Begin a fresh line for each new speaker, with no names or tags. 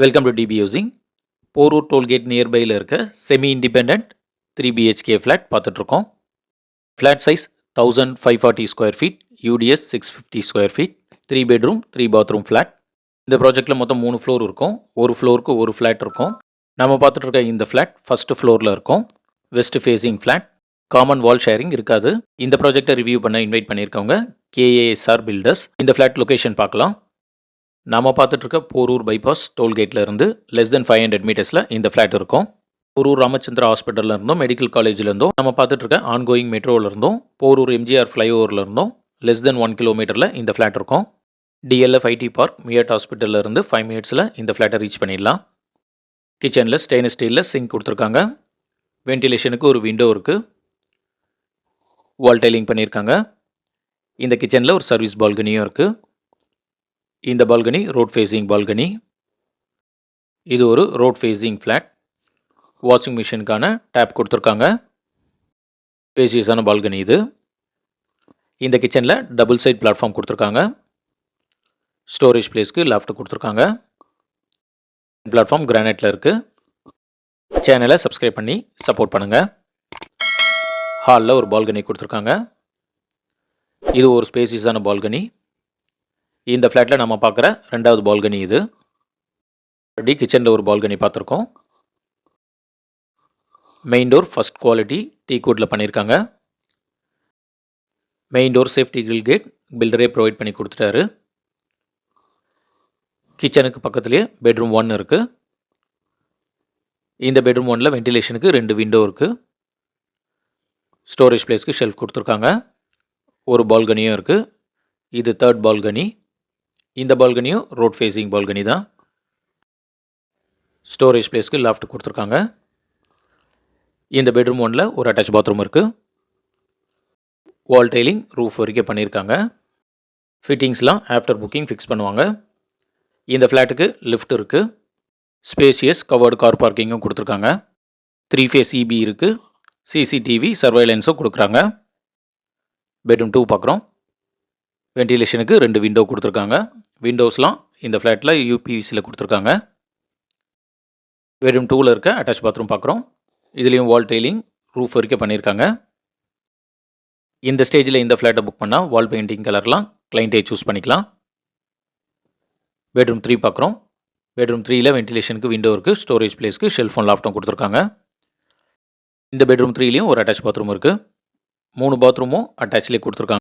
Welcome to DP housing. Porur tollgate நியர்பையில் இருக்க semi independent 3 BHK flat பார்த்துட்ருக்கோம். Flat size 1540 square feet, UDS 650 square feet, 3 bedroom 3 bathroom flat. இந்த ப்ராஜெக்ட்டில் மொத்தம் 3 floor இருக்கும். ஒரு ஃப்ளோருக்கு ஒரு ஃப்ளாட் இருக்கும். நம்ம பார்த்துட்ருக்க இந்த ஃப்ளாட் ஃபஸ்ட்டு ஃப்ளோரில் இருக்கும். West facing flat. காமன் வால் ஷேரிங் இருக்காது. இந்த ப்ராஜெக்டை ரிவ்யூ பண்ண இன்வைட் பண்ணியிருக்கவங்க கேஏஎஸ்ஆர் பில்டர்ஸ். இந்த ஃப்ளாட் லொக்கேஷன் பார்க்கலாம். நாம் பார்த்துட்ருக்க போரூர் பைபாஸ் டோல்கேட்டில் இருந்து லெஸ் தென் 500 மீட்டர்ஸில் இந்த ஃப்ளாட் இருக்கும். போரூர் ராமச்சந்திரா ஹாஸ்பிட்டலில் இருந்தும் மெடிக்கல் காலேஜில் இருந்தும் நம்ம பார்த்துட்ருக்க ஆன்கோயிங் மெட்ரோவில் இருந்தும் போரூர் எம்ஜிஆர் ஃப்ளைஓவரில் இருந்தும் லெஸ் தென் 1 கிலோமீட்டரில் இந்த ஃப்ளாட் இருக்கும். டிஎல்எஃப் ஐடி பார்க் மியட் ஹாஸ்பிட்டலில் இருந்து 5 மினிட்ஸில் இந்த ஃப்ளாட்டை ரீச் பண்ணிடலாம். கிச்சனில் ஸ்டெயின்லெஸ் ஸ்டீலில் சிங்க் கொடுத்துருக்காங்க. வென்டிலேஷனுக்கு ஒரு விண்டோ இருக்குது. வால் டைலிங் பண்ணியிருக்காங்க. இந்த கிச்சனில் ஒரு சர்வீஸ் பால்கனியும் இருக்குது. இந்த பால்கனி ரோட் ஃபேஸிங் பால்கனி. இது ஒரு ரோட் ஃபேஸிங் ஃப்ளாட். வாஷிங் மிஷினுக்கான டேப் கொடுத்துருக்காங்க. ஸ்பேசியஸான பால்கனி இது. இந்த கிச்சனில் டபுள் சைட் பிளாட்ஃபார்ம் கொடுத்துருக்காங்க. ஸ்டோரேஜ் பிளேஸ்க்கு லெஃப்ட் கொடுத்துருக்காங்க. பிளாட்ஃபார்ம் கிரானைட்டில் இருக்குது. சேனலை சப்ஸ்கிரைப் பண்ணி சப்போர்ட் பண்ணுங்கள். ஹாலில் ஒரு பால்கனி கொடுத்துருக்காங்க. இது ஒரு ஸ்பேசியஸான பால்கனி. இந்த ஃப்ளாட்டில் நம்ம பார்க்குற ரெண்டாவது பால்கனி இது. ஆல்ரெடி கிச்சனில் ஒரு பால்கனி பார்த்துருக்கோம். மெயின் டோர் ஃபஸ்ட் குவாலிட்டி டீக்வுட்டில் பண்ணியிருக்காங்க. Main door safety grill gate builder provide பண்ணி கொடுத்துட்டாரு. கிச்சனுக்கு பக்கத்துலேயே பெட்ரூம் 1 இருக்குது. இந்த பெட்ரூம் 1ல் வென்டிலேஷனுக்கு 2 விண்டோ இருக்குது. ஸ்டோரேஜ் பிளேஸ்க்கு ஷெல்ஃப் கொடுத்துருக்காங்க. ஒரு பால்கனியும் இருக்குது. இது தேர்ட் பால்கனி. இந்த பால்கனியும் ரோட் ஃபேஸிங் பால்கனி தான். ஸ்டோரேஜ் பிளேஸ்க்கு லெஃப்ட் கொடுத்துருக்காங்க. இந்த பெட்ரூம் 1ல் ஒரு அட்டாச் பாத்ரூம் இருக்குது. வால் டைலிங் ரூஃப் வரைக்கும் பண்ணியிருக்காங்க. ஃபிட்டிங்ஸ்லாம் ஆஃப்டர் புக்கிங் ஃபிக்ஸ் பண்ணுவாங்க. இந்த ஃப்ளாட்டுக்கு லிஃப்ட் இருக்குது. ஸ்பேசியஸ் கவர்டு கார் பார்க்கிங்கும் கொடுத்துருக்காங்க. 3 ஃபேஸ் இபி இருக்குது. சிசிடிவி சர்வைலன்ஸும் கொடுக்குறாங்க. பெட்ரூம் 2 பார்க்குறோம். வென்டிலேஷனுக்கு 2 விண்டோ கொடுத்துருக்காங்க. விண்டோஸ்லாம் இந்த ஃப்ளாட்டில் யூபிவிசியில் கொடுத்துருக்காங்க. பெட்ரூம் 2ல் இருக்க அட்டாச் பாத்ரூம் பார்க்குறோம். இதுலேயும் வால் டைலிங் ரூஃப் வரைக்கும் பண்ணியிருக்காங்க. இந்த ஸ்டேஜில் இந்த ஃப்ளாட்டை புக் பண்ணால் வால் பெயிண்டிங் கலர்லாம் கிளைண்ட்டே சூஸ் பண்ணிக்கலாம். பெட்ரூம் 3 பார்க்குறோம். பெட்ரூம் 3ல் வென்டிலேஷனுக்கு விண்டோ இருக்குது. ஸ்டோரேஜ் பிளேஸ்க்கு ஷெல்ஃபோன் லாஃப்ட்டும் கொடுத்துருக்காங்க. இந்த பெட்ரூம் 3லேயும் ஒரு அட்டாச் பாத்ரூம் இருக்குது. 3 பாத்ரூமும் அட்டாச்லேயே கொடுத்துருக்காங்க.